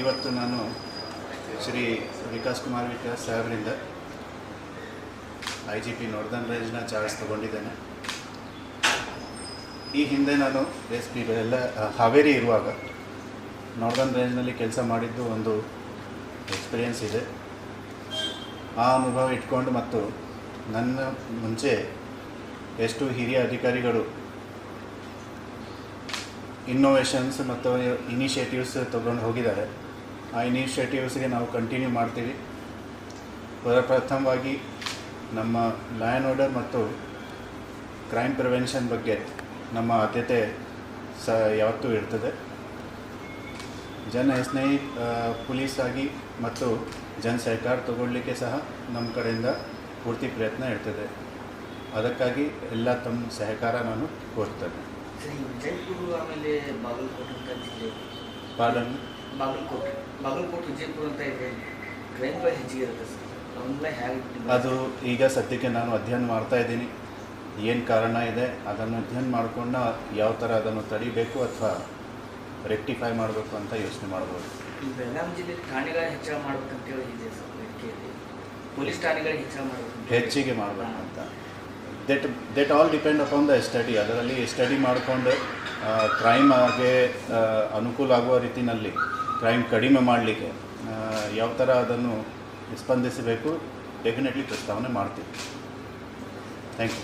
ಇವತ್ತು ನಾನು ಶ್ರೀ ವಿಕಾಸ್ ಕುಮಾರ್ ವಿಕಾಸ್ ಸಾಹೇಬರಿಂದ IGP ನಾರ್ದರ್ನ್ ರೇಂಜ್ನ ಚಾರ್ಜ್ ತೊಗೊಂಡಿದ್ದೇನೆ. ಈ ಹಿಂದೆ ನಾನು SP ಎಲ್ಲ ಹಾವೇರಿ ಇರುವಾಗ ನಾರ್ದರ್ನ್ ರೇಂಜ್ನಲ್ಲಿ ಕೆಲಸ ಮಾಡಿದ್ದು ಒಂದು ಎಕ್ಸ್ಪೀರಿಯೆನ್ಸ್ ಇದೆ. ಆ ಅನುಭವ ಇಟ್ಕೊಂಡು ಮತ್ತು ನನ್ನ ಮುಂಚೆ ಎಷ್ಟು ಹಿರಿಯ ಅಧಿಕಾರಿಗಳು ಇನ್ನೋವೇಷನ್ಸ್ ಮತ್ತು ಇನಿಷಿಯೇಟಿವ್ಸ್ ತೊಗೊಂಡು ಹೋಗಿದ್ದಾರೆ, ಆ ಇನಿಷಿಯೇಟಿವ್ಸ್ಗೆ ನಾವು ಕಂಟಿನ್ಯೂ ಮಾಡ್ತೀವಿ. ಪ್ರಥಮವಾಗಿ ನಮ್ಮ ಲಾ ಆ್ಯಂಡ್ ಆರ್ಡರ್ ಮತ್ತು ಕ್ರೈಮ್ ಪ್ರಿವೆನ್ಷನ್ ಬಗ್ಗೆ ನಮ್ಮ ಆದ್ಯತೆ ಯಾವತ್ತೂ ಇರ್ತದೆ. ಜನಸ್ನೇಹಿ ಪೊಲೀಸ್ ಆಗಿ ಮತ್ತು ಜನ ಸಹಕಾರ ತಗೊಳ್ಳಿಕ್ಕೆ ಸಹ ನಮ್ಮ ಕಡೆಯಿಂದ ಪೂರ್ತಿ ಪ್ರಯತ್ನ ಇರ್ತದೆ. ಅದಕ್ಕಾಗಿ ಎಲ್ಲ ತಮ್ಮ ಸಹಕಾರ ನಾನು ಕೋರ್ತೇನೆ. ವಿಜಯಪುರ ಆಮೇಲೆ ಬಾಗಲಕೋಟೆ ಅಂತ ಜಿಲ್ಲೆ ಬಾಗಲಕೋಟೆ ವಿಜಯಪುರ ಅಂತ ಇದೆ, ಕ್ರೈಮ್ಗಳು ಹೆಚ್ಚಿಗೆ ಇರುತ್ತೆ ಸರ್. ಅವನ್ನೆಲ್ಲ ಹೇಗೆ ಅದು ಈಗ ಸದ್ಯಕ್ಕೆ ನಾನು ಅಧ್ಯಯನ ಮಾಡ್ತಾ ಇದ್ದೀನಿ. ಏನು ಕಾರಣ ಇದೆ ಅದನ್ನು ಅಧ್ಯಯನ ಮಾಡಿಕೊಂಡು ಯಾವ ಥರ ಅದನ್ನು ತಡಿಬೇಕು ಅಥವಾ ರೆಕ್ಟಿಫೈ ಮಾಡಬೇಕು ಅಂತ ಯೋಚನೆ ಮಾಡ್ಬೋದು. ಈ ಬೆಳಗಾವಿ ಜಿಲ್ಲೆ ಠಾಣೆಗಳ ಹೆಚ್ಚಳ ಮಾಡ್ಬೇಕಂತೇಳಿ ಇದೆ ಸರ್, ಬೇಡಿಕೆಯಲ್ಲಿ ಪೊಲೀಸ್ ಠಾಣೆಗಳಿಗೆ ಹೆಚ್ಚಳ ಮಾಡಬೇಕು, ಹೆಚ್ಚಿಗೆ ಮಾಡಬೇಕಂತ. That all depend upon the study. ಅದರಲ್ಲಿ ಸ್ಟಡಿ ಮಾಡಿಕೊಂಡು ಕ್ರೈಮ್ ಆಗಿ ಅನುಕೂಲ ಆಗುವ ರೀತಿಯಲ್ಲಿ ಕ್ರೈಮ್ ಕಡಿಮೆ ಮಾಡಲಿಕ್ಕೆ ಯಾವ ಥರ ಅದನ್ನು ಸ್ಪಂದಿಸಬೇಕು ಡೆಫಿನೆಟ್ಲಿ ಪ್ರಸ್ತಾವನೆ ಮಾಡ್ತೀವಿ. Thank you.